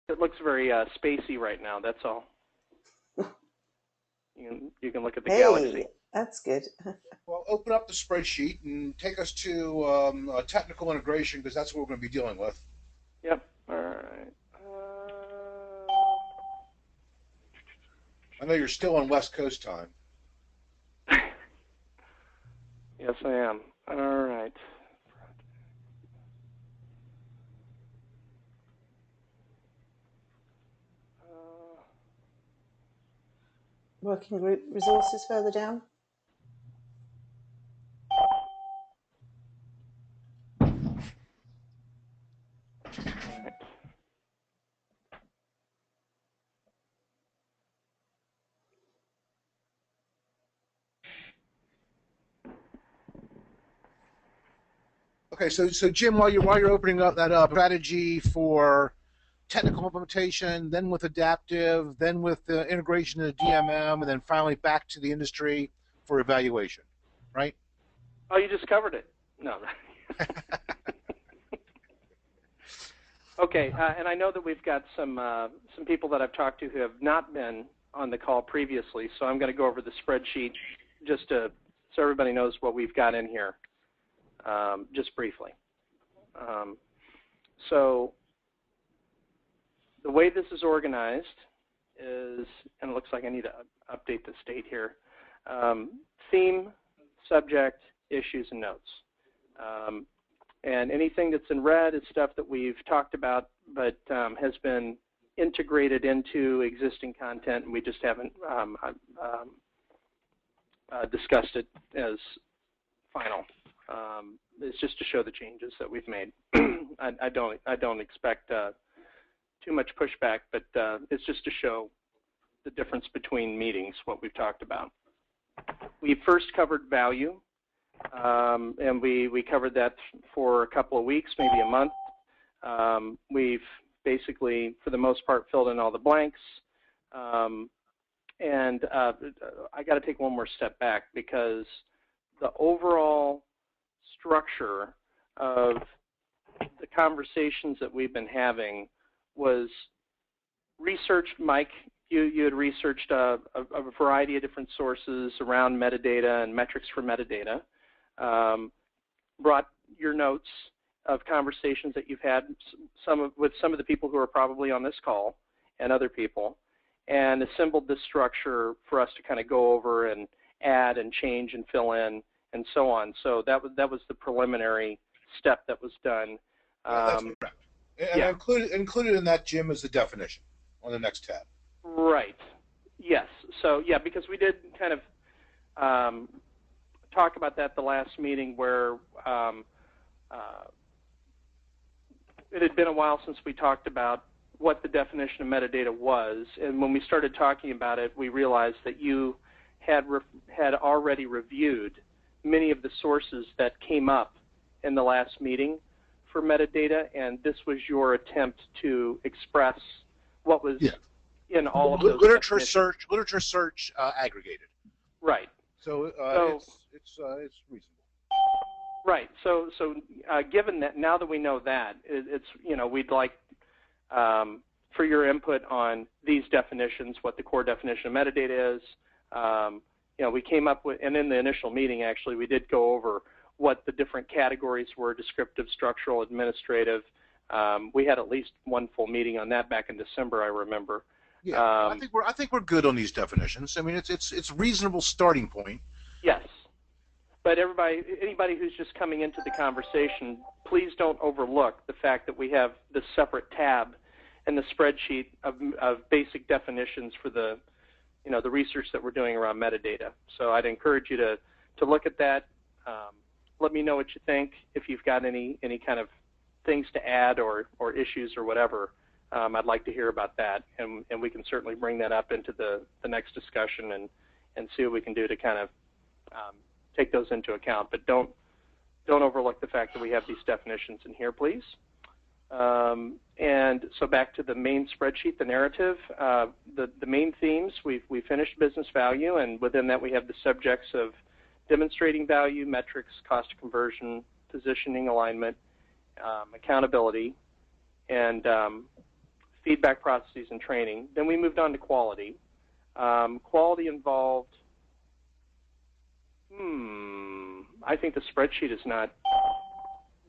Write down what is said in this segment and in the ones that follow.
It looks very spacey right now, that's all. You can look at the galaxy. That's good. Well, open up the spreadsheet and take us to technical integration because that's what we're going to be dealing with. Yep. All right. I know you're still on West Coast time. Yes, I am. All right. Working group resources further down. Okay, so Jim, while you're opening up that up, strategy for technical implementation, then with adaptive, then with the integration of the DMM, and then finally back to the industry for evaluation, right? Oh, you just covered it. No. Okay, and I know that we've got some people that I've talked to who have not been on the call previously, so I'm going to go over the spreadsheet just so everybody knows what we've got in here, just briefly. So the way this is organized is, and it looks like I need to update the state here, theme, subject, issues, and notes. And anything that's in red is stuff that we've talked about but has been integrated into existing content, and we just haven't discussed it as final. It's just to show the changes that we've made. I don't expect too much pushback, but it's just to show the difference between meetings, what we've talked about. We first covered value, and we covered that for a couple of weeks, maybe a month. We've basically, for the most part, filled in all the blanks. And I got to take one more step back because the overall structure of the conversations that we've been having was researched. Mike, you had researched a variety of different sources around metadata and metrics for metadata, brought your notes of conversations that you've had with some of the people who are probably on this call and other people, and assembled this structure for us to kind of go over and add and change and fill in and so on. So that was the preliminary step that was done. That's correct. And yeah. included in that, Jim, is the definition on the next tab. Right. Yes. So yeah, because we did kind of talk about that the last meeting where it had been a while since we talked about what the definition of metadata was, and when we started talking about it, we realized that you had already reviewed many of the sources that came up in the last meeting for metadata, and this was your attempt to express what was in all of those literature search aggregated. Right. So it's reasonable. Right. So given that, now that we know that, we'd like for your input on these definitions, what the core definition of metadata is. We came up with, and in the initial meeting, actually, we did go over what the different categories were: descriptive, structural, administrative. We had at least one full meeting on that back in December, I remember. Yeah, I think we're good on these definitions. I mean, it's a reasonable starting point. Yes. But anybody who's just coming into the conversation, please don't overlook the fact that we have this separate tab in the spreadsheet of basic definitions for the research that we're doing around metadata. So I'd encourage you to look at that. Let me know what you think. If you've got any kind of things to add or issues or whatever, I'd like to hear about that, and we can certainly bring that up into the next discussion and see what we can do to kind of take those into account. But don't overlook the fact that we have these definitions in here, please. And so back to the main spreadsheet, the narrative, the main themes, we finished business value, and within that we have the subjects of demonstrating value, metrics, cost of conversion, positioning, alignment, accountability, and feedback processes, and training. Then we moved on to quality. Quality involved, I think the spreadsheet is not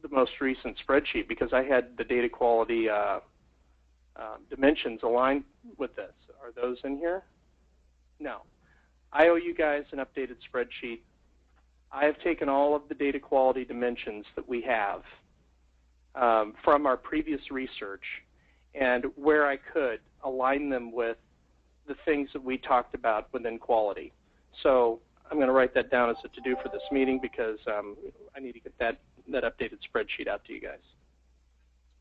the most recent spreadsheet because I had the data quality dimensions aligned with this. Are those in here? No. I owe you guys an updated spreadsheet. I have taken all of the data quality dimensions that we have from our previous research, and where I could align them with the things that we talked about within quality. So I'm going to write that down as a to-do for this meeting because I need to get that updated spreadsheet out to you guys.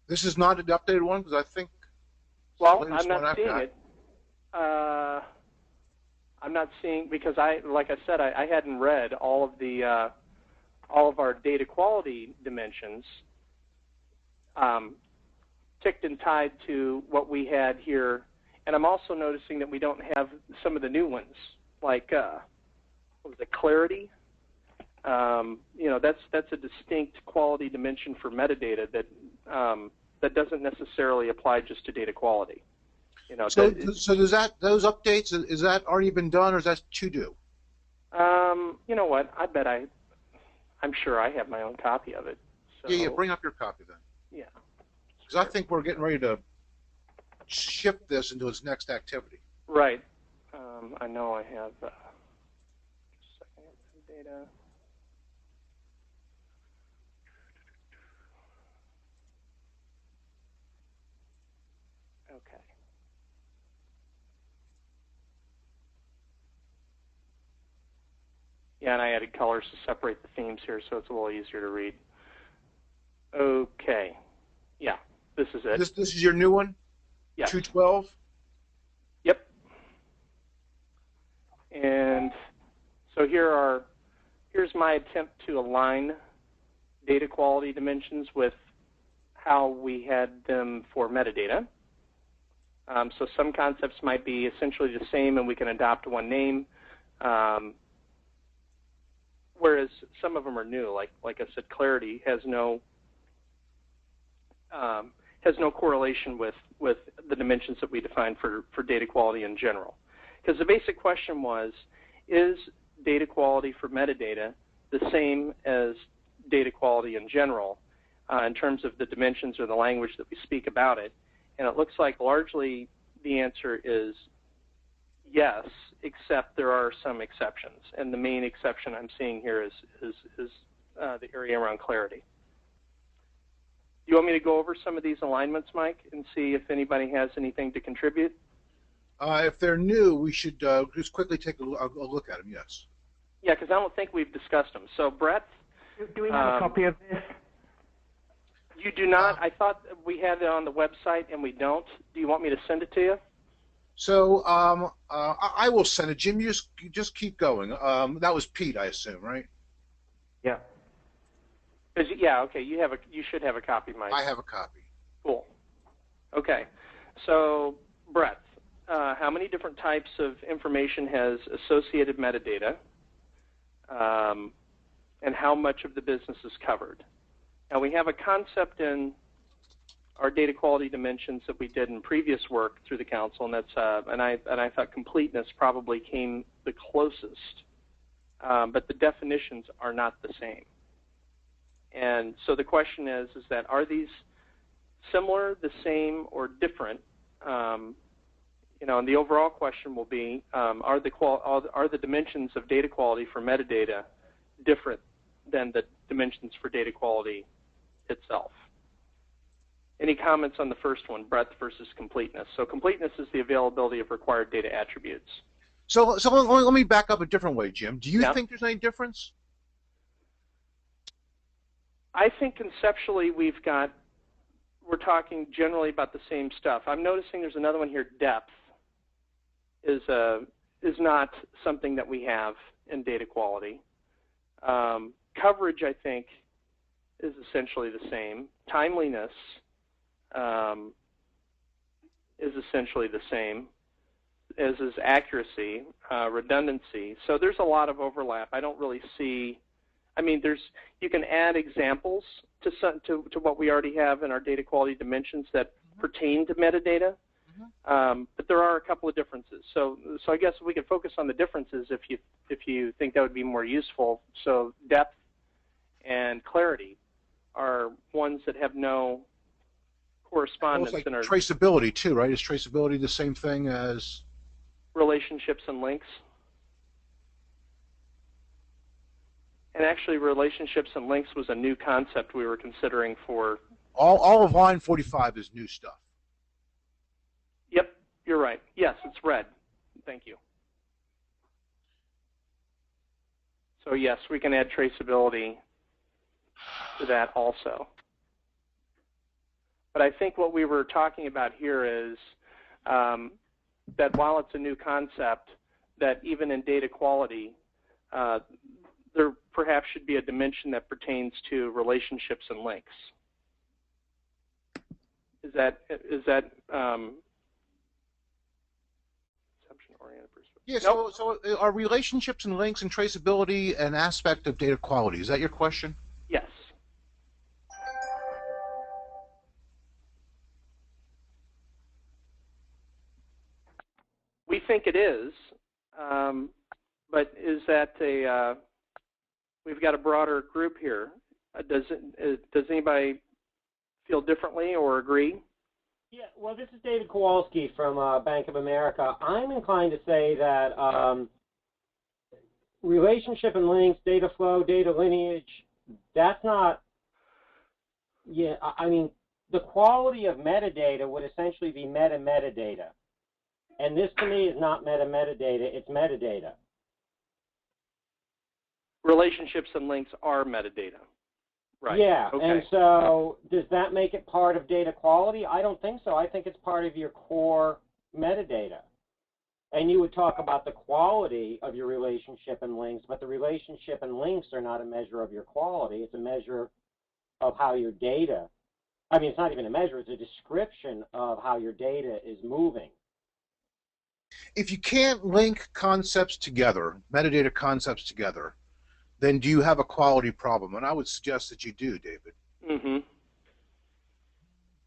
This is not an updated one because I think. Well, I'm not seeing it. I'm not seeing because like I said, I hadn't read all of our data quality dimensions ticked and tied to what we had here, and I'm also noticing that we don't have some of the new ones, like what was it, clarity? You know, that's a distinct quality dimension for metadata that doesn't necessarily apply just to data quality. You know, so does those updates, is that already been done, or is that to do? You know what? I bet I'm sure I have my own copy of it. So, Yeah, bring up your copy then. Yeah. Because I think we're getting ready to shift this into its next activity. Right. I know I have just a second, data. Okay. Yeah, and I added colors to separate the themes here, so it's a little easier to read. Okay. Yeah, this is it. This is your new one? Yeah. 212? Yep. And so here's my attempt to align data quality dimensions with how we had them for metadata. So some concepts might be essentially the same and we can adopt one name, whereas some of them are new. Like I said, clarity has no correlation with the dimensions that we define for data quality in general. Because the basic question was, is data quality for metadata the same as data quality in general in terms of the dimensions or the language that we speak about it? And it looks like largely the answer is yes, except there are some exceptions. And the main exception I'm seeing here is the area around clarity. Do you want me to go over some of these alignments, Mike, and see if anybody has anything to contribute? If they're new, we should just quickly take a look at them, yes. Yeah, because I don't think we've discussed them. So, Brett? Do we have a copy of this? You do not? I thought we had it on the website, and we don't. Do you want me to send it to you? So I will send it. Jim, you just keep going. That was Pete, I assume, right? Yeah. Yeah, okay. You should have a copy, Mike. I have a copy. Cool. Okay. So, Brett, how many different types of information has associated metadata, and how much of the business is covered? Now, we have a concept in our data quality dimensions that we did in previous work through the council, and that's and I thought completeness probably came the closest, but the definitions are not the same. And so the question is that are these similar, the same, or different? You know, and the overall question will be, are the dimensions of data quality for metadata different than the dimensions for data quality itself? Any comments on the first one, breadth versus completeness? So completeness is the availability of required data attributes. So let me back up a different way, Jim. Do you think there's any difference? I think conceptually we're talking generally about the same stuff. I'm noticing there's another one here, depth, is not something that we have in data quality. Coverage, I think, is essentially the same. Timeliness is essentially the same, as is accuracy, redundancy. So there's a lot of overlap. I don't really see. I mean, you can add examples to what we already have in our data quality dimensions that pertain to metadata, But there are a couple of differences. So I guess we could focus on the differences if you think that would be more useful. So depth and clarity are ones that have no correspondence Almost like in our traceability too, right? Is traceability the same thing as relationships and links? And actually, relationships and links was a new concept we were considering for... all of line 45 is new stuff. Yep, you're right. Yes, it's red. Thank you. So yes, we can add traceability to that also. But I think what we were talking about here is that while it's a new concept, that even in data quality, there perhaps should be a dimension that pertains to relationships and links. Is that assumption-oriented perspective? Yeah. Nope. So are relationships and links and traceability an aspect of data quality? Is that your question? Yes. We think it is, but is that a? We've got a broader group here. Does anybody feel differently or agree? Yeah, well, this is David Kowalski from Bank of America. I'm inclined to say that relationship and links, data flow, data lineage, that's not, yeah, I mean, the quality of metadata would essentially be metadata. And this to me is not metadata, it's metadata. Relationships and links are metadata. Right. Yeah, okay. And so does that make it part of data quality? I don't think so. I think it's part of your core metadata. And you would talk about the quality of your relationship and links, but the relationship and links are not a measure of your quality. It's a measure of how your data, I mean, it's not even a measure, it's a description of how your data is moving. If you can't link concepts together, metadata concepts together, then do you have a quality problem? And I would suggest that you do, David. Mm-hmm.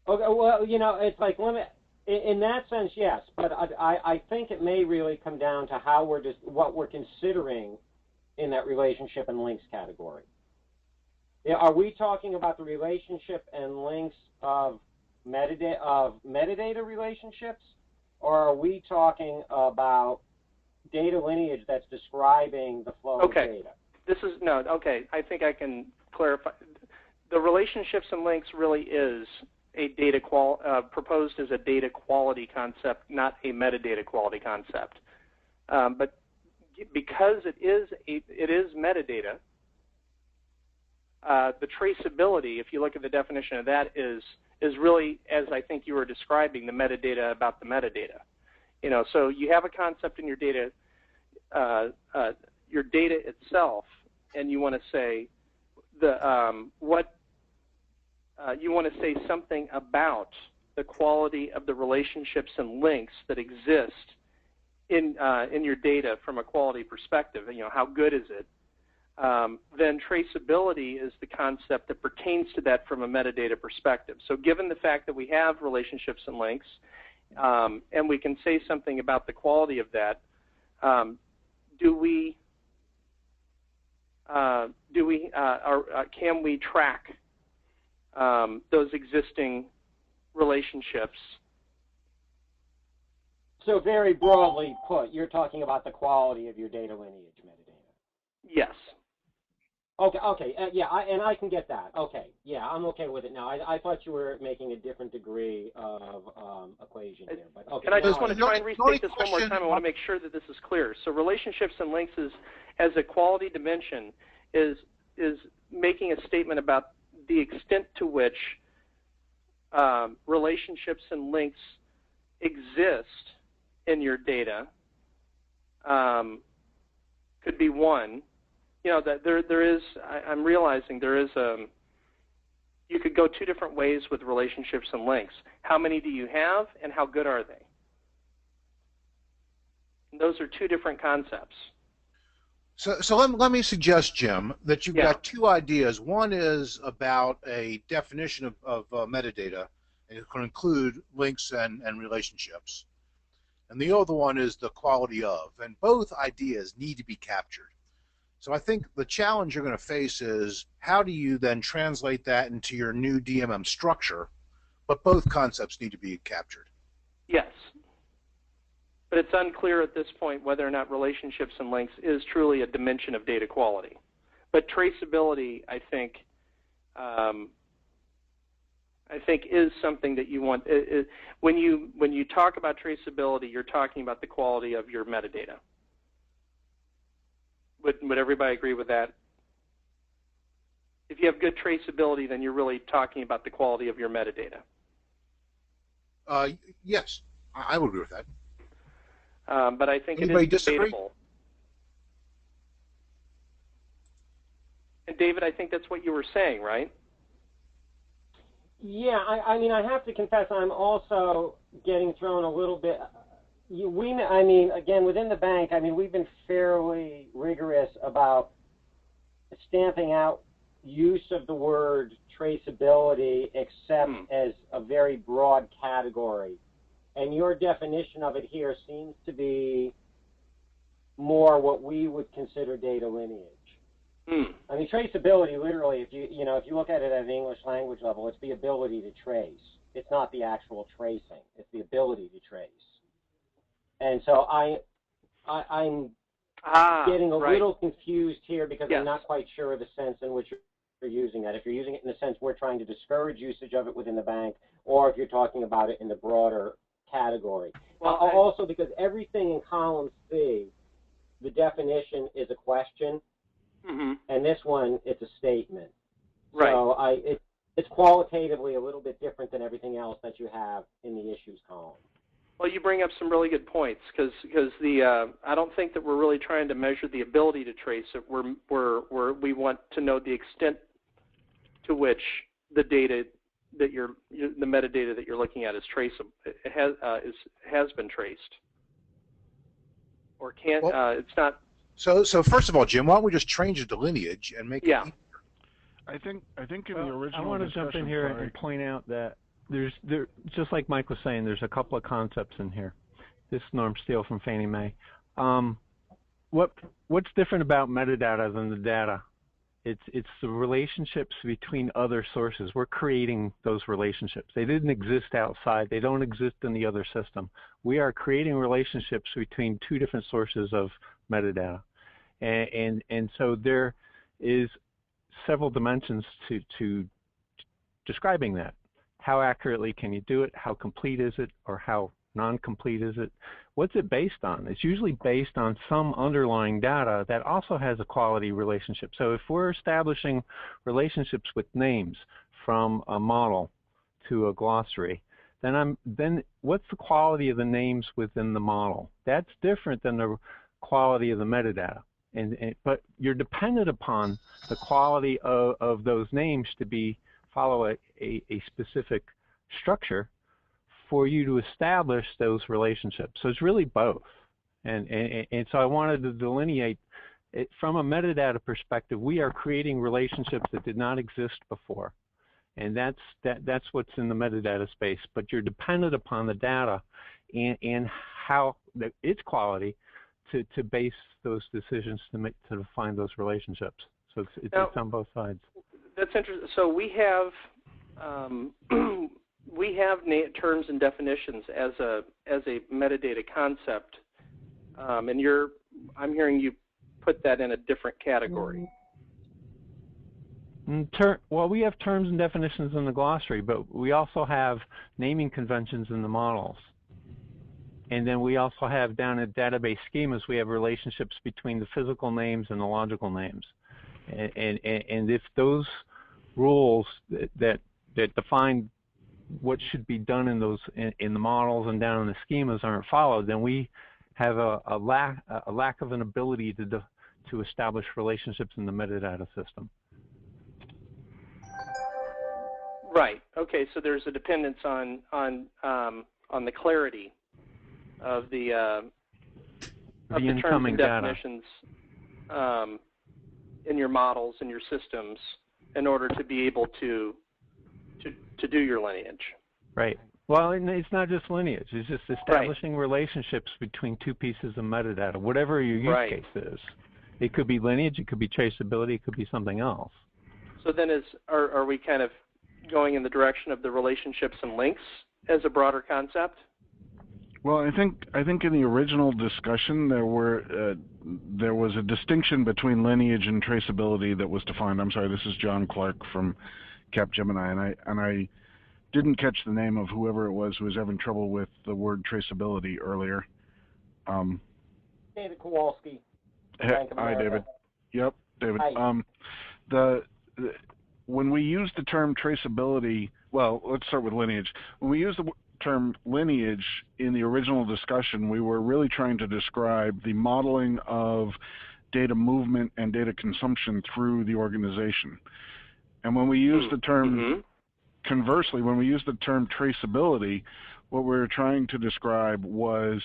Okay, well, you know, it's like in that sense, yes, but I think it may really come down to how what we're considering in that relationship and links category. Are we talking about the relationship and links of metadata relationships, or are we talking about data lineage that's describing the flow of data? Okay, I think I can clarify. The relationships and links really is a proposed as a data quality concept, not a metadata quality concept. But because it is metadata, the traceability, if you look at the definition of that, is really, as I think you were describing, the metadata about the metadata. You know, so you have a concept in your data itself, and you want to say you want to say something about the quality of the relationships and links that exist in your data from a quality perspective. You know, how good is it? Then traceability is the concept that pertains to that from a metadata perspective. So given the fact that we have relationships and links, and we can say something about the quality of that, can we track those existing relationships? So very broadly put, you're talking about the quality of your data lineage metadata. Yes. Okay, yeah, I can get that. Okay, yeah, I'm okay with it now. I thought you were making a different degree of equation here, but okay. And I just want to try and restate this one more time. I want to make sure that this is clear. So relationships and links as a quality dimension is making a statement about the extent to which relationships and links exist in your data. Could be one. You know, that there is, I'm realizing there is you could go two different ways with relationships and links. How many do you have, and how good are they? And those are two different concepts. So let me suggest, Jim, that you've got two ideas. One is about a definition of metadata, and it can include links and relationships. And the other one is the quality of, and both ideas need to be captured. So I think the challenge you're going to face is how do you then translate that into your new DMM structure, but both concepts need to be captured. Yes. But it's unclear at this point whether or not relationships and links is truly a dimension of data quality. But traceability, I think is something that you want. When you talk about traceability, you're talking about the quality of your metadata. Would everybody agree with that? If you have good traceability, then you're really talking about the quality of your metadata. Yes, I would agree with that. But I think Anybody it is disagree? debatable. And David, I think that's what you were saying, right? Yeah, I mean, I have to confess, I'm also getting thrown a little bit. Again, within the bank, we've been fairly rigorous about stamping out use of the word traceability, except as a very broad category. And your definition of it here seems to be more what we would consider data lineage. I mean, traceability, literally, if you look at it at an English language level, it's the ability to trace. It's not the actual tracing. It's the ability to trace. And so I'm getting a little confused here because I'm not quite sure of the sense in which you're using that. If you're using it in the sense we're trying to discourage usage of it within the bank, or if you're talking about it in the broader category. Well, also because everything in column C, the definition is a question. And this one, it's a statement. Right. So it's qualitatively a little bit different than everything else that you have in the issues column. Well, you bring up some really good points because I don't think that we're really trying to measure the ability to trace it. We want to know the extent to which the data that the metadata that you're looking at is traceable. It has been traced, or can't. It's not. So first of all, Jim, why don't we just change it to lineage and make it? I think in the original. I want to jump in here and point out that just like Mike was saying, there's a couple of concepts in here. This is Norm Steele from Fannie Mae. What's different about metadata than the data? It's the relationships between other sources. We're creating those relationships. They didn't exist outside. They don't exist in the other system. We are creating relationships between two different sources of metadata. And so there is several dimensions to describing that. How accurately can you do it? How complete is it? Or how non-complete is it? What's it based on? It's usually based on some underlying data that also has a quality relationship. So if we're establishing relationships with names from a model to a glossary, then what's the quality of the names within the model? That's different than the quality of the metadata. But you're dependent upon the quality of those names to follow a specific structure for you to establish those relationships. So it's really both. And so I wanted to delineate it from a metadata perspective. We are creating relationships that did not exist before. And that's what's in the metadata space. But you're dependent upon the data and how its quality to base those decisions to define those relationships. So it's on both sides. That's interesting. So we have terms and definitions as a metadata concept, and I'm hearing you put that in a different category. Well, we have terms and definitions in the glossary, but we also have naming conventions in the models. And then we also have down at database schemas, we have relationships between the physical names and the logical names. And if those rules that define what should be done in the models and down in the schemas aren't followed, then we have a lack of an ability to establish relationships in the metadata system. Right. Okay. So there's a dependence on the clarity of the terms and definitions in your models and your systems in order to be able to do your lineage. Right. Well, and it's not just lineage. It's just establishing relationships between two pieces of metadata, whatever your use case is. It could be lineage, it could be traceability, it could be something else. So then are we kind of going in the direction of the relationships and links as a broader concept? Well, I think in the original discussion there was a distinction between lineage and traceability that was defined. I'm sorry, this is John Clark from Capgemini, and I didn't catch the name of whoever it was who was having trouble with the word traceability earlier. David Kowalski. Hi, David. Yep, David. Hi. When we use the term traceability, well, let's start with lineage. When we use the term lineage in the original discussion, we were really trying to describe the modeling of data movement and data consumption through the organization. And when we use the term, conversely, when we use the term traceability, what we were trying to describe was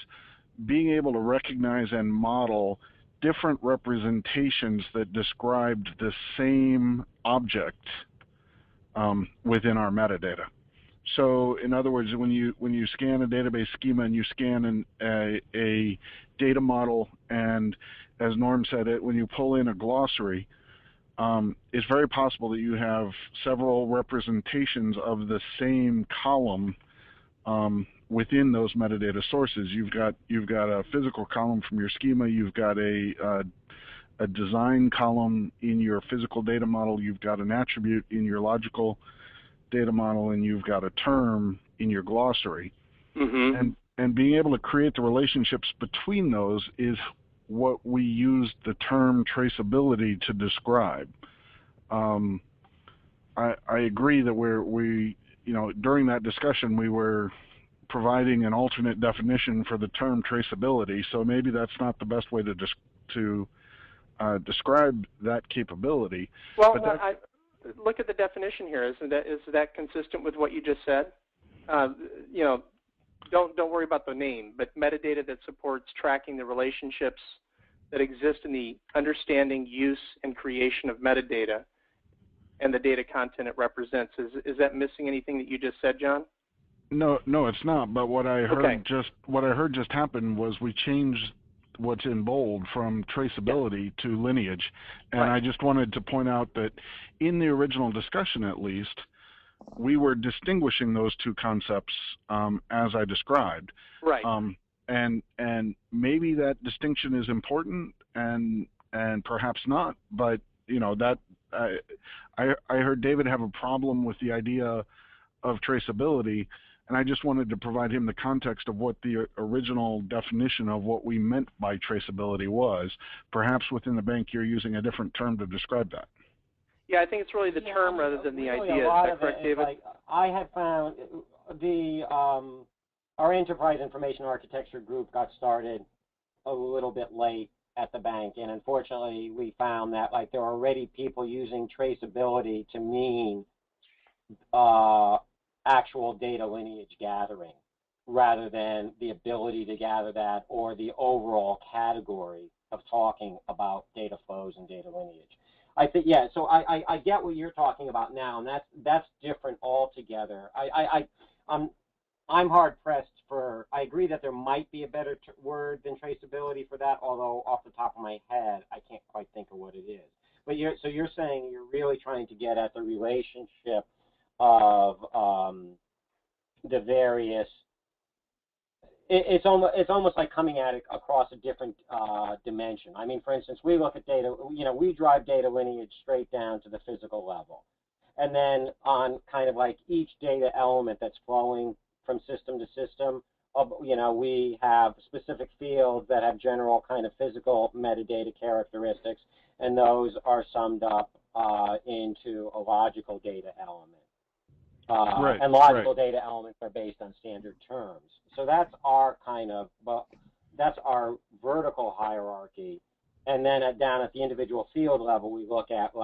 being able to recognize and model different representations that described the same object within our metadata. So, in other words, when you scan a database schema and you scan a data model, and as Norm said it, when you pull in a glossary, it's very possible that you have several representations of the same column within those metadata sources. You've got a physical column from your schema. You've got a design column in your physical data model. You've got an attribute in your logical data model, and you've got a term in your glossary. And being able to create the relationships between those is what we use the term traceability to describe. I agree that we during that discussion we were providing an alternate definition for the term traceability, so maybe that's not the best way to describe that capabiliry. Well, look at the definition here. Is that consistent with what you just said? Don't worry about the name, but metadata that supports tracking the relationships that exist in the understanding, use, and creation of metadata and the data content it represents. Is that missing anything that you just said, John? No, it's not. But what I heard just happen was we changed what's in bold from traceability to lineage, and I just wanted to point out that in the original discussion, at least, we were distinguishing those two concepts as I described. Right. And maybe that distinction is important, and perhaps not. But that I heard David have a problem with the idea of traceability, and I just wanted to provide him the context of what the original definition of what we meant by traceability was. Perhaps within the bank you're using a different term to describe that. Yeah, I think it's really the term rather than the really idea. Is that correct, David? Like, I have found our enterprise information architecture group got started a little bit late at the bank, and unfortunately we found that there are already people using traceability to mean actual data lineage gathering rather than the ability to gather that or the overall category of talking about data flows and data lineage. I think, so I get what you're talking about now, and that's different altogether. I'm hard pressed I agree that there might be a better word than traceability for that, although off the top of my head, I can't quite think of what it is. But you're saying you're really trying to get at the relationship of the various. It's almost like coming at it across a different dimension. I mean, for instance, we look at data. We drive data lineage straight down to the physical level, and then on kind of like each data element that's flowing from system to system, we have specific fields that have general kind of physical metadata characteristics, and those are summed up into a logical data element. And logical data elements are based on standard terms. So that's our that's our vertical hierarchy. And then down at the individual field level, we look at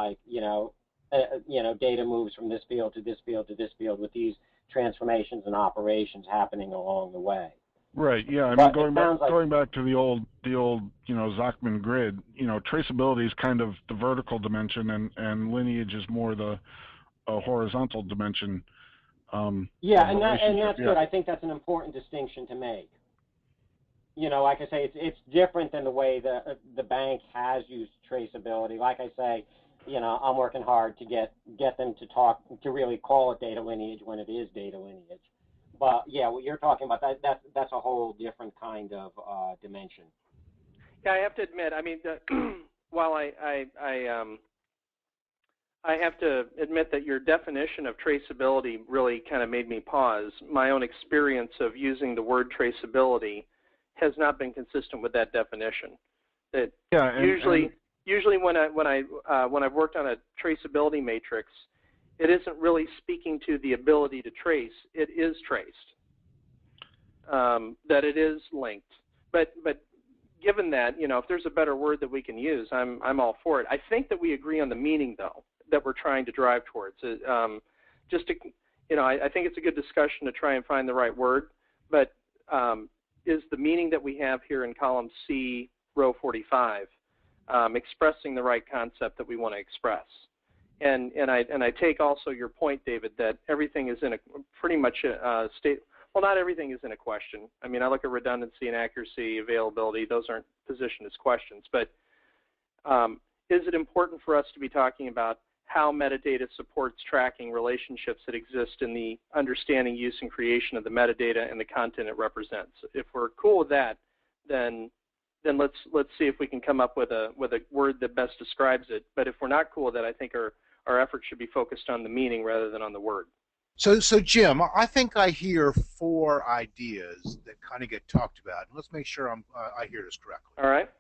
data moves from this field to this field to this field with these transformations and operations happening along the way. Right. Yeah. I mean, going back to the old Zachman grid, traceability is kind of the vertical dimension, and lineage is more the horizontal dimension. Yeah, and that's relationship. good. I think that's an important distinction to make. Like I say, it's different than the way the bank has used traceability. Like I say, I'm working hard to get them to really call it data lineage when it is data lineage. But yeah, what you're talking about, that's a whole different kind of dimension. Yeah, I have to admit, I mean, while I have to admit that your definition of traceability really kind of made me pause. My own experience of using the word traceability has not been consistent with that definition. That usually when I've worked on a traceability matrix, it isn't really speaking to the ability to trace. It is traced. That it is linked. But given that, if there's a better word that we can use, I'm all for it. I think that we agree on the meaning, though, that we're trying to drive towards. I think it's a good discussion to try and find the right word, but is the meaning that we have here in column C, row 45, expressing the right concept that we want to express? And I take also your point, David, that everything is in a pretty much a state. Well, not everything is in a question. I mean, I look at redundancy and accuracy, availability. Those aren't positioned as questions. But is it important for us to be talking about how metadata supports tracking relationships that exist in the understanding, use, and creation of the metadata and the content it represents? If we're cool with that, then let's see if we can come up with a word that best describes it. But if we're not cool with that, I think our efforts should be focused on the meaning rather than on the word. So Jim, I think I hear 4 ideas that kind of get talked about. Let's make sure I hear this correctly. All right.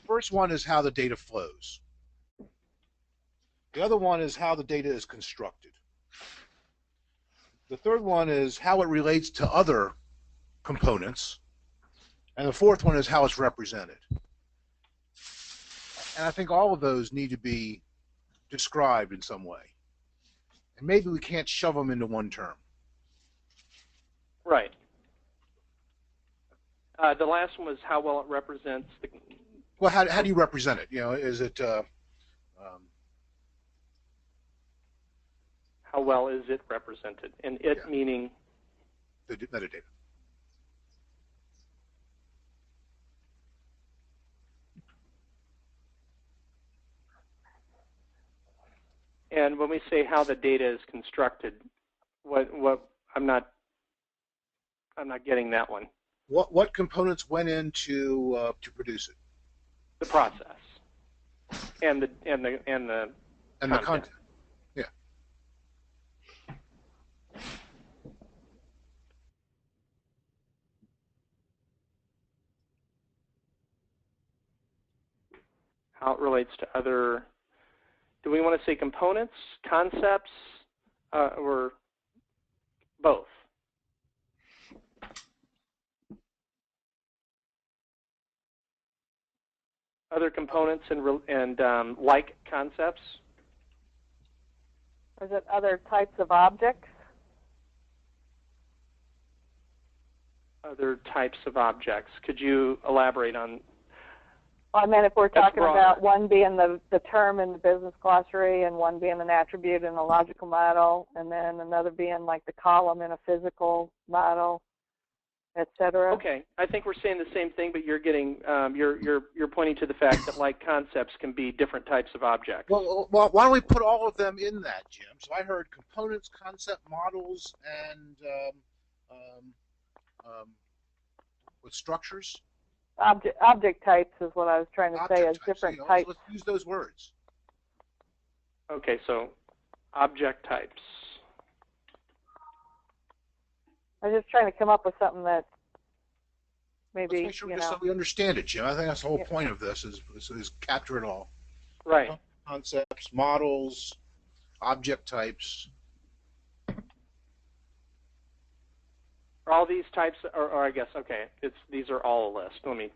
First one is how the data flows. The other one is how the data is constructed. The third one is how it relates to other components. And the fourth one is how it's represented. And I think all of those need to be described in some way. And maybe we can't shove them into one term. Right. The last one was how well it represents the. Well, how do you represent it? Is it how well is it represented? And it meaning the metadata. And when we say how the data is constructed, what I'm not getting that one. What components went into to produce it? The process and the content. Yeah. How it relates to other. Do we want to say components, concepts, or both? Other components and like concepts? Or is it other types of objects? Other types of objects. Could you elaborate on? Well, I mean, if we're talking about one being the term in the business glossary and one being an attribute in a logical model, and then another being like the column in a physical model, et cetera. Okay, I think we're saying the same thing, but you're getting you're pointing to the fact that like concepts can be different types of objects. Well, why don't we put all of them in that, Jim? So I heard components, concept, models, and with structures. Object types is what I was trying to say, as different types. Let's use those words. Okay, so object types. I was just trying to come up with something that maybe, Let's make sure so we understand it, Jim. I think that's the whole point of this is capture it all. Right. Concepts, models, object types. All these types, or I guess, okay, these are all a list. Let me.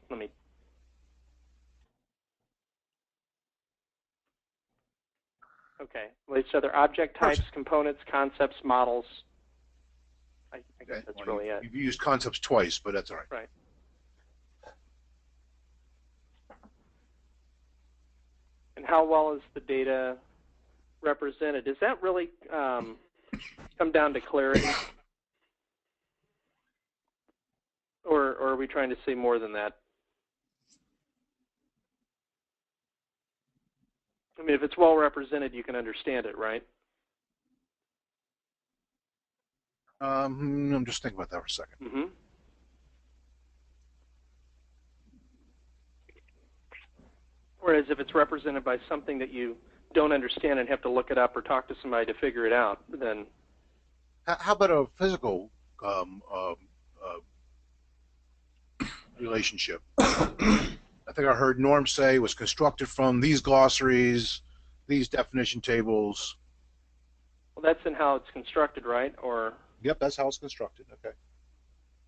Okay, well, each other object types, components, concepts, models. I guess that's really it. You've used concepts twice, but that's all right. Right. And how well is the data represented? Is that really come down to clarity? Or are we trying to say more than that? I mean, if it's well represented, you can understand it, right? I'm just thinking about that for a second. Mm-hmm. Whereas if it's represented by something that you don't understand and have to look it up or talk to somebody to figure it out, then... How about a physical relationship? I think I heard Norm say it was constructed from these glossaries, these definition tables. Well, that's in how it's constructed, right? Or... Yep, that's how it's constructed. Okay.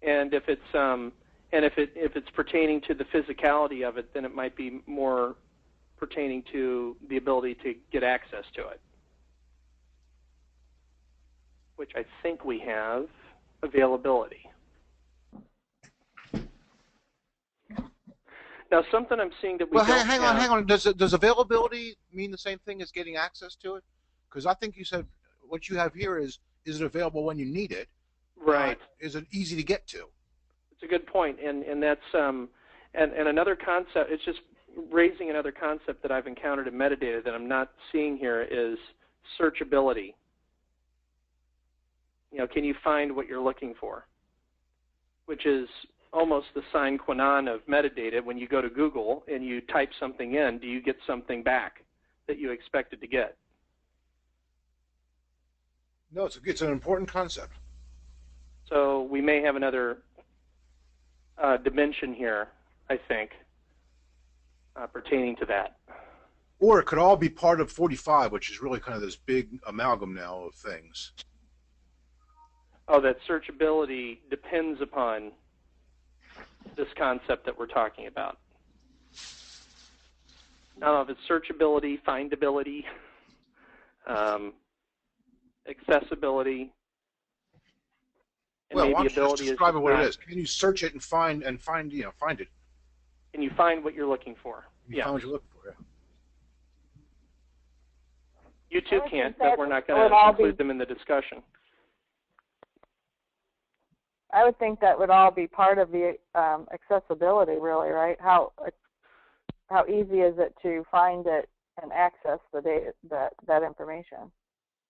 And if it's if it's pertaining to the physicality of it, then it might be more pertaining to the ability to get access to it, which I think we have availability. Now, something I'm seeing that we don't hang have... on. Does availability mean the same thing as getting access to it? Because I think you said what you have here is it available when you need it? Right. Is it easy to get to? It's a good point, and that's and another concept. It's just raising another concept that I've encountered in metadata that I'm not seeing here is searchability. You know, can you find what you're looking for? Which is almost the sine qua non of metadata. When you go to Google and you type something in, do you get something back that you expected to get? No, it's an important concept. So we may have another dimension here, I think, pertaining to that. Or it could all be part of 45, which is really kind of this big amalgam now of things. Oh, that searchability depends upon this concept that we're talking about. I don't know if it's searchability, findability, accessibility, and Well, maybe why don't you ability just describe is what not, it is? Can you search it and find it? Can you find what you're looking for? You find what you're looking for, yeah. You too I can't, think but that we're not going would to all include be- them in the discussion. I would think that would all be part of the accessibility, really, right? How easy is it to find it and access the data, that information?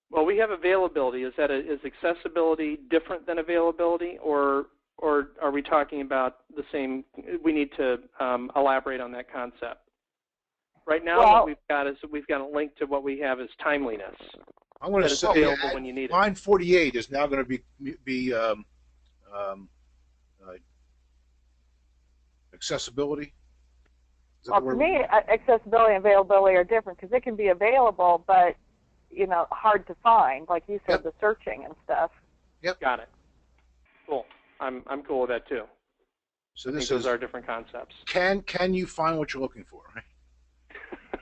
Well, we have availability. Is accessibility different than availability, or are we talking about the same? We need to elaborate on that concept. Right now, what we've got is we've got a link to what we have as timeliness. I'm going to say available when you need it. line 48 is now going to be accessibility. Well, to me, accessibility and availability are different because it can be available, but hard to find, like you said, the searching and stuff. Yep. Got it. Cool. I'm cool with that too. So those are different concepts. Can you find what you're looking for, right?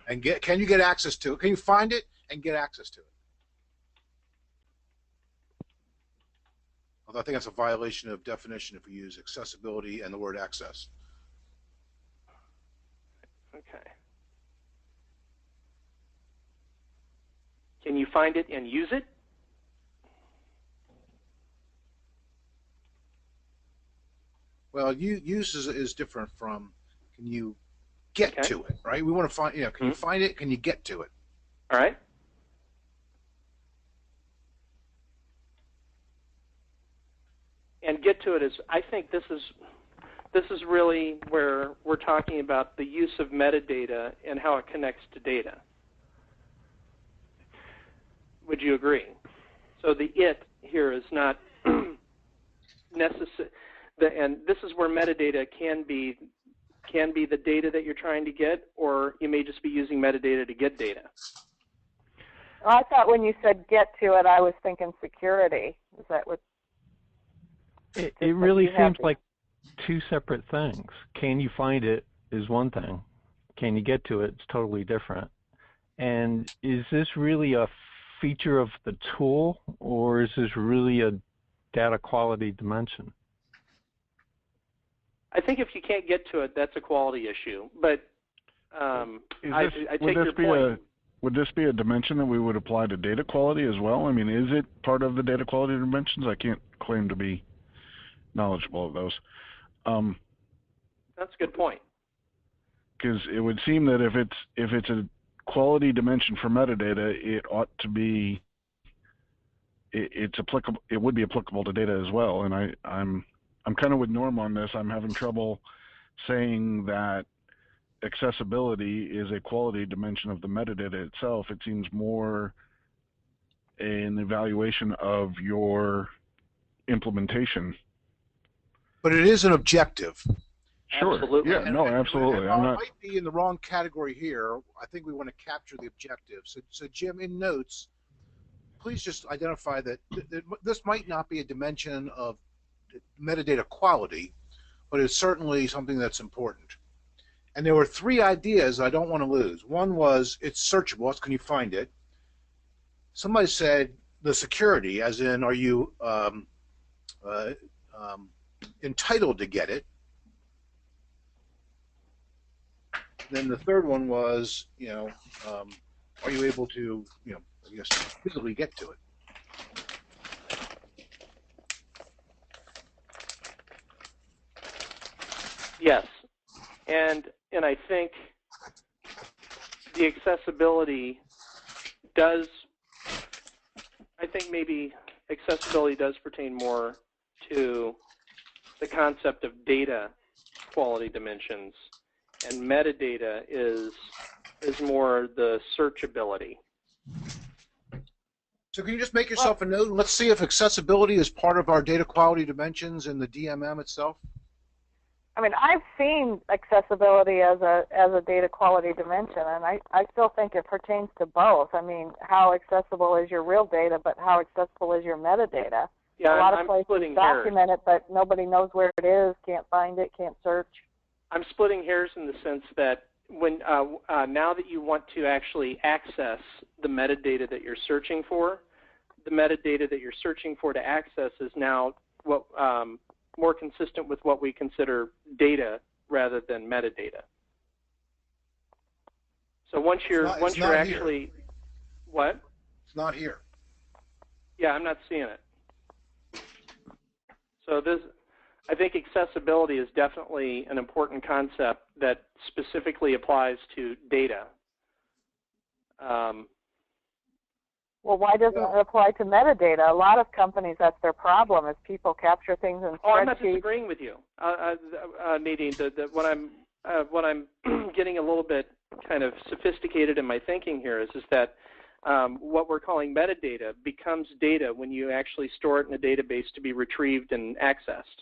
And can you get access to it? Can you find it and get access to it? Although I think that's a violation of definition if we use accessibility and the word access. Okay. Can you find it and use it? Well, use is different from can you get to it, right? We want to find, can you find it? Can you get to it? All right. And get to it is, I think this is really where we're talking about the use of metadata and how it connects to data. Would you agree? So the it here is not necessary, and this is where metadata can be the data that you're trying to get, or you may just be using metadata to get data. Well, I thought when you said get to it, I was thinking security. Is that what? It really seems like two separate things. Can you find it is one thing. Can you get to it? It's totally different. And is this really a feature of the tool, or is this really a data quality dimension? I think if you can't get to it, that's a quality issue. But I take your point. would this be a dimension that we would apply to data quality as well? I mean, is it part of the data quality dimensions? I can't claim to be knowledgeable of those. That's a good point. Because it would seem that if it's a quality dimension for metadata, it ought to be it's applicable. It would be applicable to data as well. And I'm kind of with Norm on this. I'm having trouble saying that accessibility is a quality dimension of the metadata itself. It seems more an evaluation of your implementation. But it is an objective. Sure. Absolutely. Yeah. No. Absolutely. I'm not. Might be in the wrong category here. I think we want to capture the objective. So Jim, in notes, please just identify that this might not be a dimension of metadata quality, but it's certainly something that's important. And there were three ideas I don't want to lose. One was it's searchable. Can you find it? Somebody said the security, as in, are you entitled to get it? Then the third one was, are you able to, I guess, physically get to it? Yes, and I think the accessibility does. I think maybe accessibility does pertain more to the concept of data quality dimensions, and metadata is more the searchability. So can you just make yourself a note? Let's see if accessibility is part of our data quality dimensions in the DMM itself. I mean, I've seen accessibility as a data quality dimension, and I still think it pertains to both. I mean, how accessible is your real data, but how accessible is your metadata? Yeah, a lot of places document it, but nobody knows where it is, can't find it, can't search. I'm splitting hairs in the sense that when now that you want to actually access the metadata that you're searching for, the metadata that you're searching for to access is now what more consistent with what we consider data rather than metadata. So once you're actually here. What? It's not here. Yeah, I'm not seeing it. So I think accessibility is definitely an important concept that specifically applies to data. Well, why doesn't it apply to metadata? A lot of companies, that's their problem, is people capture things in spreadsheets. Oh, I'm not disagreeing with you, Nadine. What I'm getting a little bit kind of sophisticated in my thinking here is that what we're calling metadata becomes data when you actually store it in a database to be retrieved and accessed.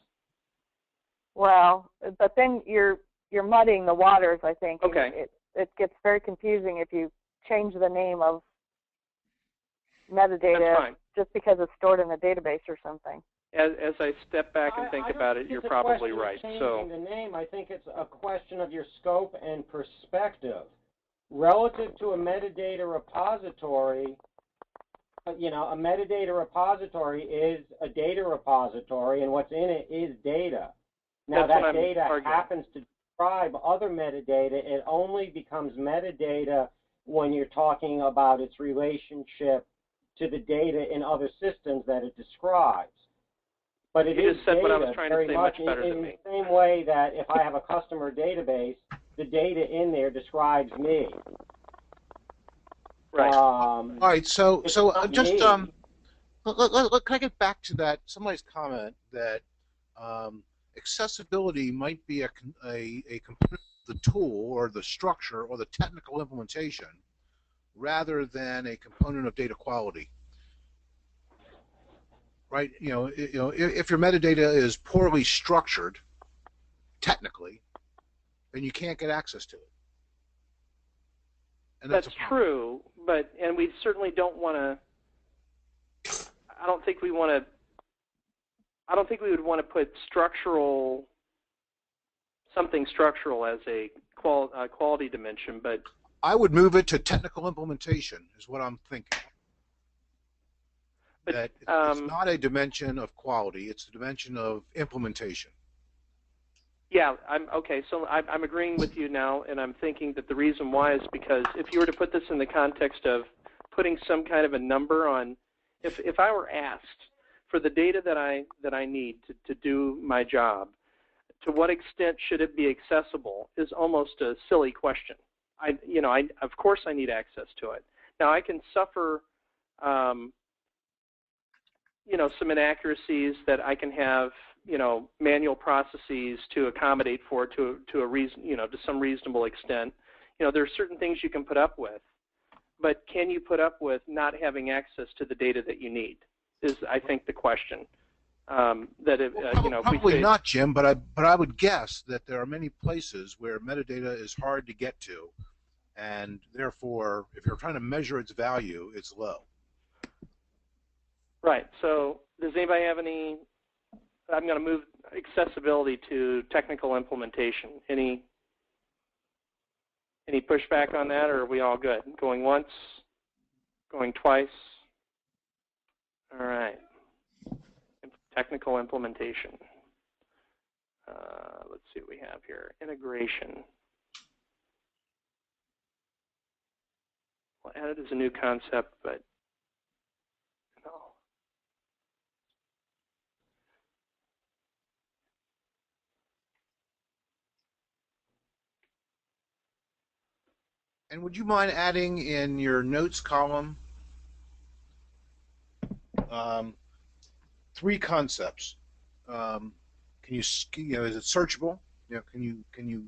Well, but then you're muddying the waters, I think. Okay. It gets very confusing if you change the name of metadata just because it's stored in a database or something. As I step back and think about it, you're probably right. So the name, I think it's a question of your scope and perspective. Relative to a metadata repository, a metadata repository is a data repository, and what's in it is data. Now, that data happens to describe other metadata. It only becomes metadata when you're talking about its relationship to the data in other systems that it describes. But it is said data what I was trying to say much much better than me. In the same way that if I have a customer database, the data in there describes me. Right. All right. So just can I get back to that? Somebody's comment that accessibility might be a component of the tool or the structure or the technical implementation, rather than a component of data quality. Right? If your metadata is poorly structured, technically, then you can't get access to it. And that's true, and we certainly don't want to. I don't think we would want to put something structural as a quality dimension, but I would move it to technical implementation, is what I'm thinking. But, that it's not a dimension of quality, it's a dimension of implementation. Yeah, okay. So I'm agreeing with you now, and I'm thinking that the reason why is because if you were to put this in the context of putting some kind of a number on, if I were asked for the data that I need to do my job, to what extent should it be accessible is almost a silly question. Of course I need access to it. Now I can suffer, some inaccuracies that I can have, manual processes to accommodate for to a reason, to some reasonable extent. There are certain things you can put up with, but can you put up with not having access to the data that you need? Is I think the question. Probably not, Jim, but I would guess that there are many places where metadata is hard to get to, and therefore, if you're trying to measure its value, it's low. Right. So, does anybody have any? I'm going to move accessibility to technical implementation. Any pushback on that, or are we all good? Going once, going twice. All right. Technical implementation. Let's see what we have here. Integration. Well, added as a new concept, but no. And would you mind adding in your notes column 3 concepts? Can you, is it searchable? Can you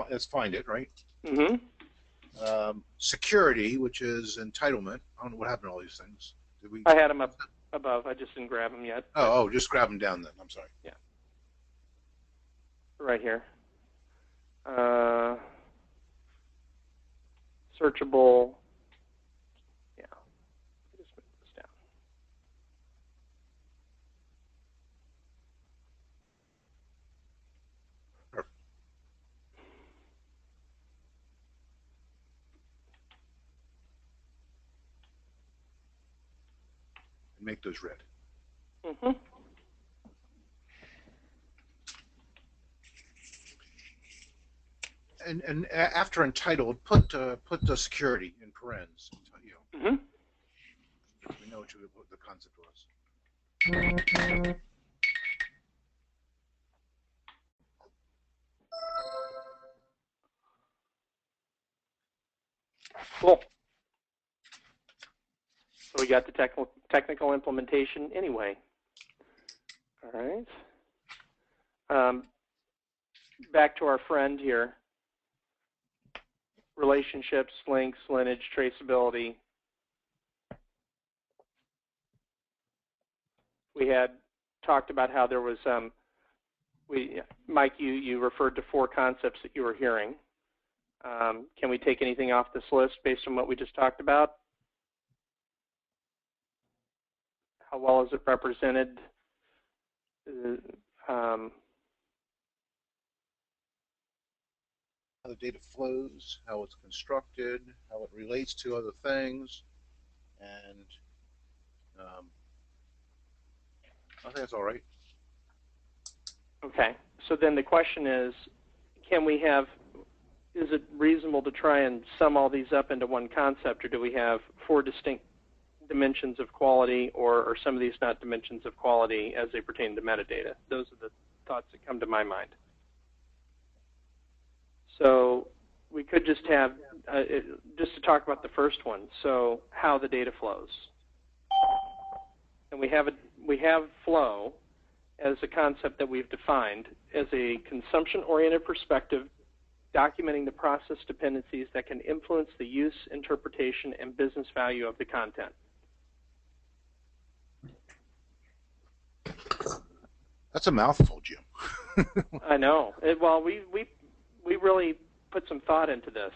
let's find it, right? Mm-hmm. Security, which is entitlement. I don't know what happened to all these things. Did we? I had them up above. I just didn't grab them yet. Oh, just grab them down then. I'm sorry. Yeah. Right here. Searchable. Yeah. Just move this down. Perfect. And make those red. Mm-hmm. And after entitled, put the security in parens. Mm-hmm. We know what the concept was. Cool. So we got the technical implementation anyway. All right. Back to our friend here. Relationships, links, lineage, traceability. We had talked about how there was, Mike, you referred to 4 concepts that you were hearing. Can we take anything off this list based on what we just talked about? How well is it represented? How the data flows, how it's constructed, how it relates to other things, and I think that's all right. Okay. So then the question is, is it reasonable to try and sum all these up into one concept, or do we have 4 distinct dimensions of quality, or are some of these not dimensions of quality as they pertain to metadata? Those are the thoughts that come to my mind. So we could just have, just to talk about the first one, so how the data flows. And we have flow as a concept that we've defined as a consumption-oriented perspective documenting the process dependencies that can influence the use, interpretation, and business value of the content. That's a mouthful, Jim. I know. Well, we really put some thought into this.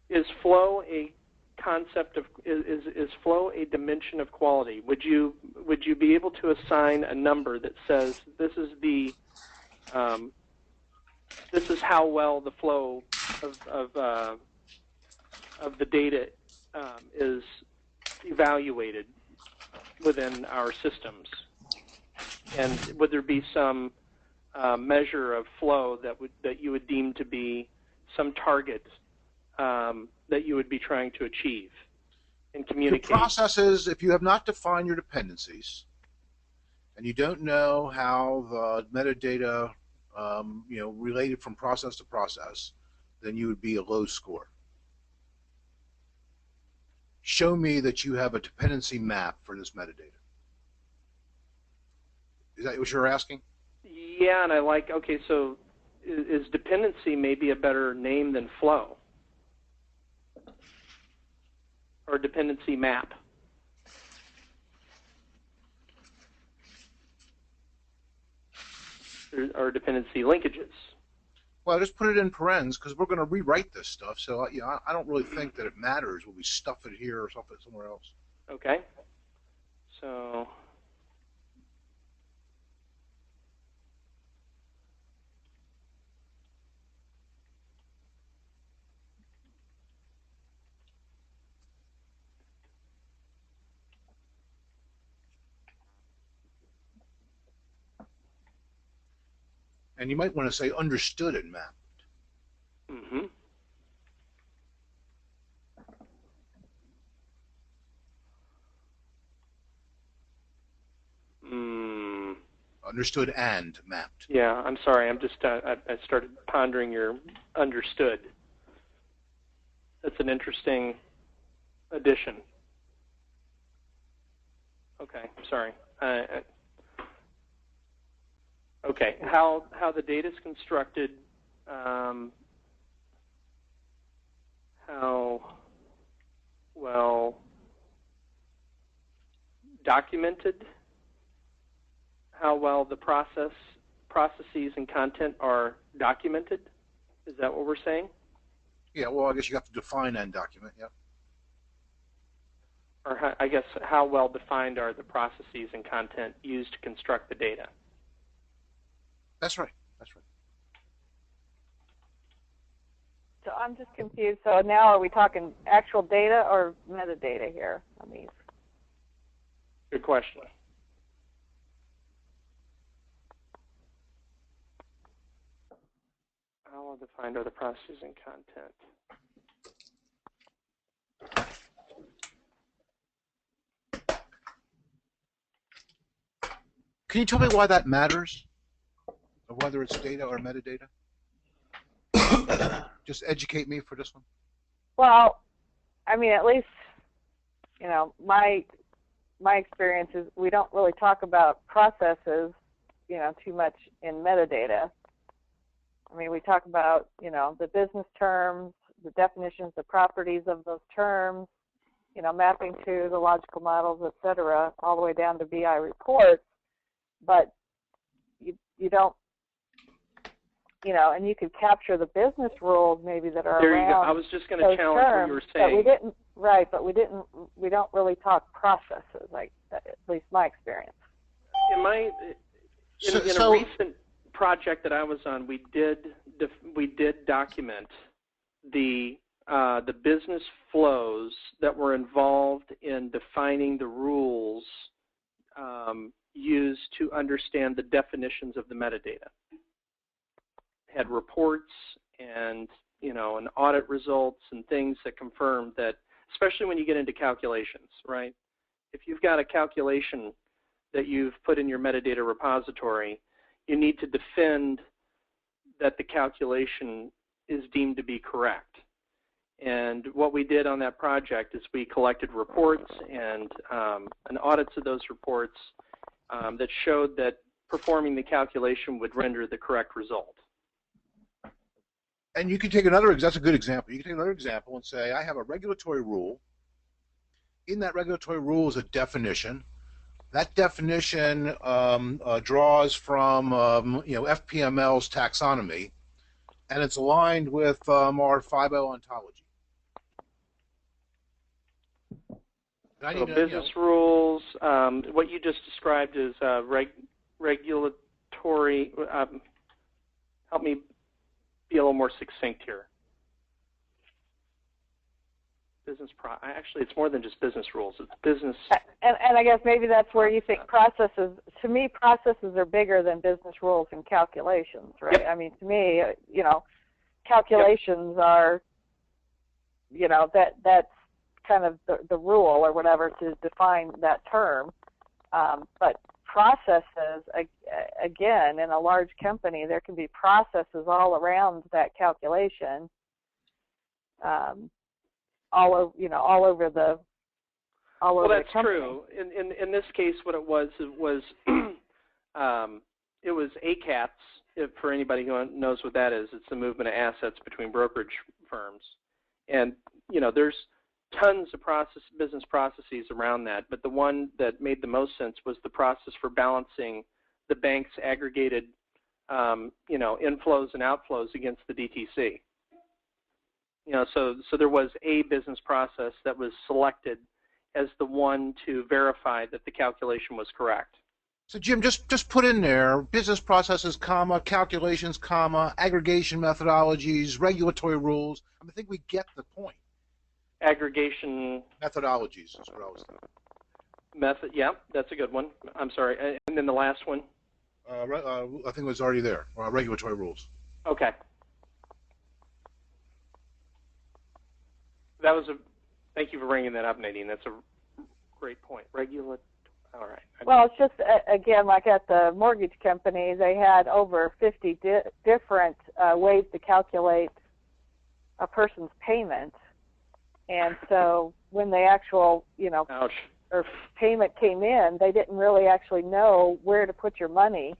Is flow a concept of is flow a dimension of quality? Would you be able to assign a number that says this is how well the flow of the data is evaluated within our systems? And would there be some measure of flow that you would deem to be some target that you would be trying to achieve and communicate? Your processes, if you have not defined your dependencies, and you don't know how the metadata, related from process to process, then you would be a low score. Show me that you have a dependency map for this metadata. Is that what you're asking? Yeah, and okay, so is dependency maybe a better name than flow? Or dependency map? Or dependency linkages? Well, just put it in parens because we're going to rewrite this stuff. So I don't really think that it matters when we stuff it here or stuff it somewhere else. Okay. So And you might want to say understood and mapped. mm-hmm. Understood and mapped. Yeah, I'm sorry. I'm just I started pondering your understood. That's an interesting addition. Okay, sorry. Okay, how the data is constructed, how well documented, how well the processes and content are documented. Is that what we're saying? Yeah, well, I guess you have to define and document, yeah. Or I guess how well defined are the processes and content used to construct the data? That's right. That's right. So I'm just confused. So now are we talking actual data or metadata here on these? Good question. How well defined are the processes and content? Can you tell me why that matters? Or whether it's data or metadata? Just educate me for this one. Well, I mean, at least, my experience is we don't really talk about processes, too much in metadata. I mean, we talk about, the business terms, the definitions, the properties of those terms, mapping to the logical models, et cetera, all the way down to BI reports. But you don't, and you could capture the business rules maybe that are there around. You go. I was just going to challenge what you were saying. But we don't really talk processes, like at least my experience. In a recent project that I was on, we did document the business flows that were involved in defining the rules used to understand the definitions of the metadata. Had reports and and audit results and things that confirmed that, especially when you get into calculations, right? If you've got a calculation that you've put in your metadata repository, you need to defend that the calculation is deemed to be correct. And what we did on that project is we collected reports and audits of those reports that showed that performing the calculation would render the correct result. And you can take another, that's a good example. You can take another example and say, I have a regulatory rule. In that regulatory rule is a definition. That definition draws from FPML's taxonomy, and it's aligned with our FIBO ontology. So business rules, what you just described is regulatory. Help me be a little more succinct here. Actually, it's more than just business rules. It's business. And I guess maybe that's where you think processes. To me, processes are bigger than business rules and calculations, right? Yep. I mean, to me, calculations are, that's kind of the rule or whatever to define that term. But processes, again, in a large company, there can be processes all around that calculation. All over the that's company. true. In this case, what it was it was ACATS. For anybody who knows what that is, it's the movement of assets between brokerage firms, and there's tons of business processes around that. But the one that made the most sense was the process for balancing the bank's aggregated inflows and outflows against the DTC. So there was a business process that was selected as the one to verify that the calculation was correct. So Jim, just put in there business processes, comma, calculations, comma, aggregation methodologies, regulatory rules. I think we get the point. Aggregation methodologies is what I was thinking. Method, yeah, that's a good one. I'm sorry. And then the last one? I think it was already there. Regulatory rules. Okay. Thank you for bringing that up, Nadine. That's a great point. All right. Well, it's just, again, like at the mortgage company, they had over 50 different ways to calculate a person's payment. And so when the actual, Ouch. or payment came in, they didn't really actually know where to put your money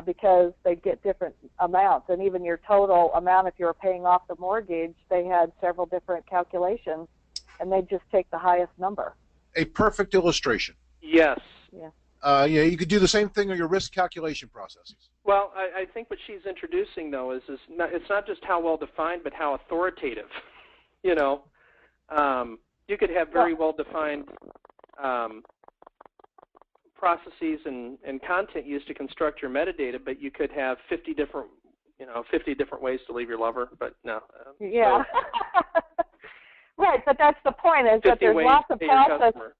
because they get different amounts. And even your total amount, if you were paying off the mortgage, they had several different calculations, and they just take the highest number. A perfect illustration. Yes. Yeah. You could do the same thing on your risk calculation processes. Well, I think what she's introducing, though, is it's not just how well defined, but how authoritative. You could have very well defined processes and content used to construct your metadata, but you could have 50 different ways to leave your lover. But no. Yeah. Right, but that's the point, is that there's lots of processes.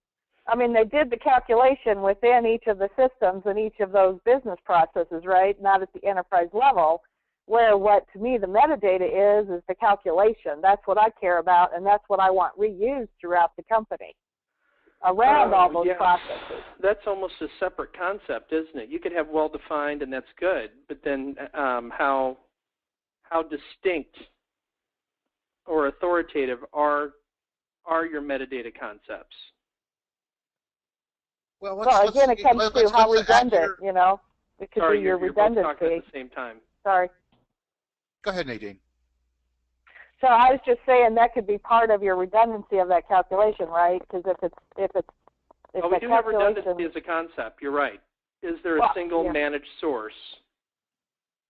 I mean, they did the calculation within each of the systems and each of those business processes, right? Not at the enterprise level, where what, to me, the metadata is the calculation. That's what I care about, and that's what I want reused throughout the company around all those processes. That's almost a separate concept, isn't it? You could have well-defined, and that's good, but then how distinct or authoritative are your metadata concepts? Well, again, it comes to how redundant, It could be your redundancy. Both talking at the same time. Sorry. Go ahead, Nadine. So I was just saying that could be part of your redundancy of that calculation, right? Because if we do have redundancy as a concept. You're right. Is there a single managed source?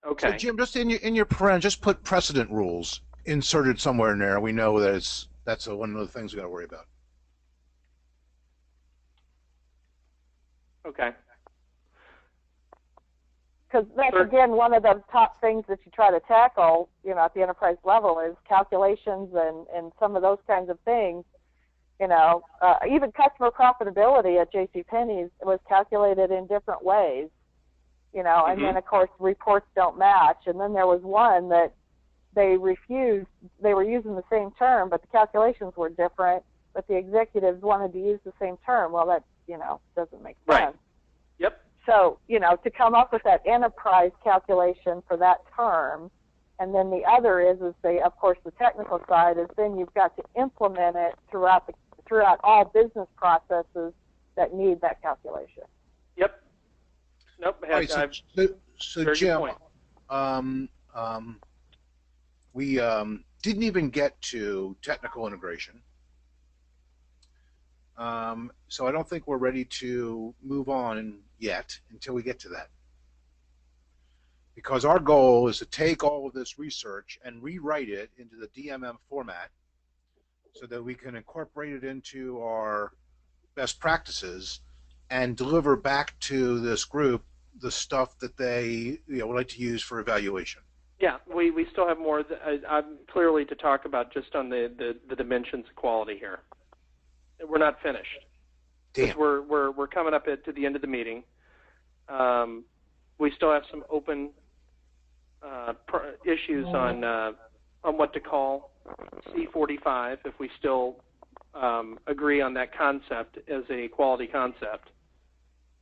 Okay. So Jim, just in your parent, just put precedent rules inserted somewhere in there. We know that that's one of the things we got to worry about. Okay. Because that's, again, one of the top things that you try to tackle, at the enterprise level is calculations and some of those kinds of things. Even customer profitability at JCPenney's was calculated in different ways, and then, of course, reports don't match. And then there was one that they refused. They were using the same term, but the calculations were different, but the executives wanted to use the same term. Well, that, doesn't make sense. Right. Yep. So, to come up with that enterprise calculation for that term, and then the other is of course, the technical side is then you've got to implement it throughout all business processes that need that calculation. Yep. Nope. All right, so Jim, we didn't even get to technical integration. So I don't think we're ready to move on yet until we get to that. Because our goal is to take all of this research and rewrite it into the DMM format so that we can incorporate it into our best practices and deliver back to this group the stuff that they would like to use for evaluation. Yeah, we still have more clearly to talk about just on the dimensions of quality here. We're not finished. Damn. We're coming up to the end of the meeting. We still have some open issues on what to call C45 if we still agree on that concept as a quality concept,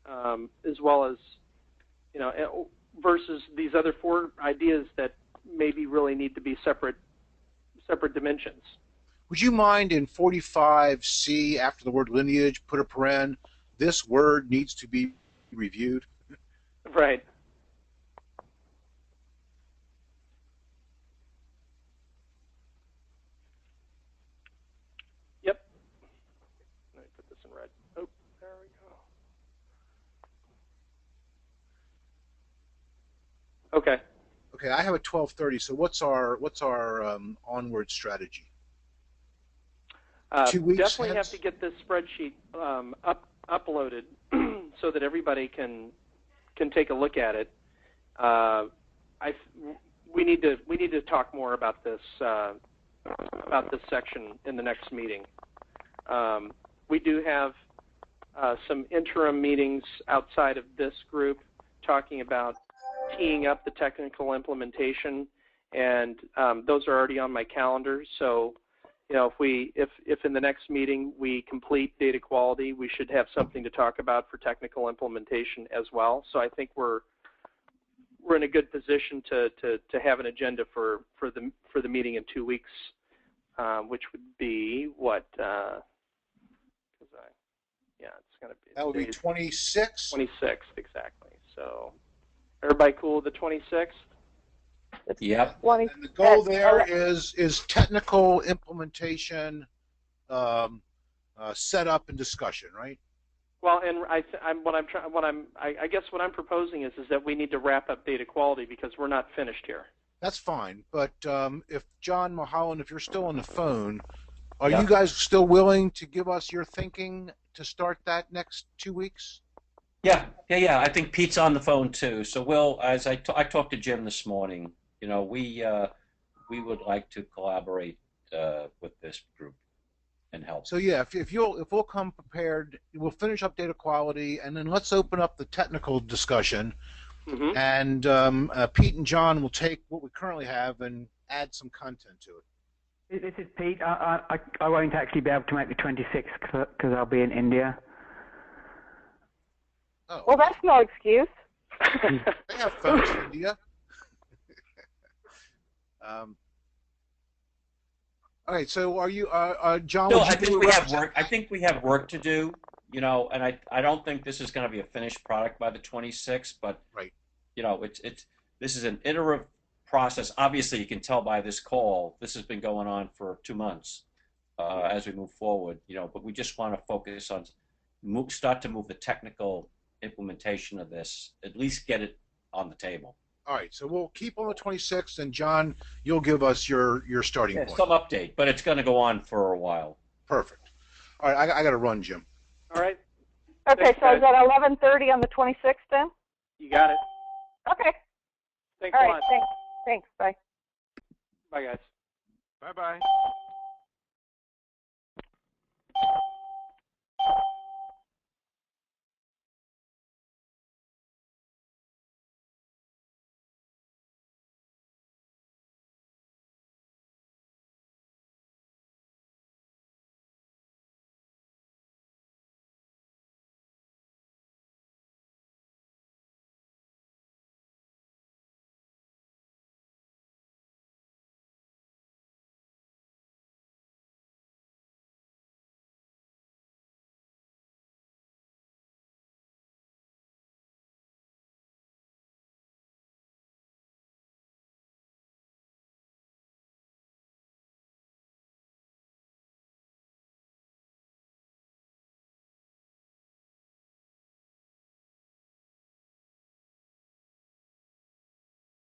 as well as versus these other 4 ideas that maybe really need to be separate dimensions. Would you mind in 45C after the word lineage put a paren? This word needs to be reviewed. Right. Yep. Let me put this in red. Oh, there we go. Okay. Okay, I have a 12:30. So what's our onward strategy? 2 weeks. Definitely have to get this spreadsheet uploaded so that everybody can take a look at it. We need to talk more about this section in the next meeting. We do have some interim meetings outside of this group talking about teeing up the technical implementation, and those are already on my calendar. So, if in the next meeting we complete data quality, we should have something to talk about for technical implementation as well. So I think we're in a good position to have an agenda for the meeting in 2 weeks, which would be what? It's going to be. That would be 26. 26th, exactly. So, everybody cool with the 26th? Yep. And the goal there is technical implementation, setup and discussion, right? Well, and I guess what I'm proposing is that we need to wrap up data quality because we're not finished here. That's fine, but if John Mulholland, if you're still on the phone, are Yeah. you guys still willing to give us your thinking to start that next 2 weeks? Yeah. I think Pete's on the phone too. So we'll, as I talked to Jim this morning, we would like to collaborate with this group and help. So yeah, if we'll come prepared, we'll finish up data quality, and then let's open up the technical discussion. Mm-hmm. And Pete and John will take what we currently have and add some content to it. This is Pete. I won't actually be able to make the 26th because I'll be in India. Oh. Well, that's no excuse. They have phones in India. All right. So, are you, John? Still, I think we have work. I think we have work to do. And I don't think this is going to be a finished product by the 26th. But right. This is an iterative process. Obviously, you can tell by this call, this has been going on for 2 months as we move forward. But we just want to focus on start to move the technical implementation of this. At least get it on the table. All right, so we'll keep on the 26th, and John, you'll give us your starting point. Some update, but it's going to go on for a while. Perfect. All right, I got to run, Jim. All right. Okay, Thanks, so guys. is that 11:30 on the 26th then? You got it. Okay. Thanks All a right. lot. Thanks. Bye. Bye, guys. Bye-bye.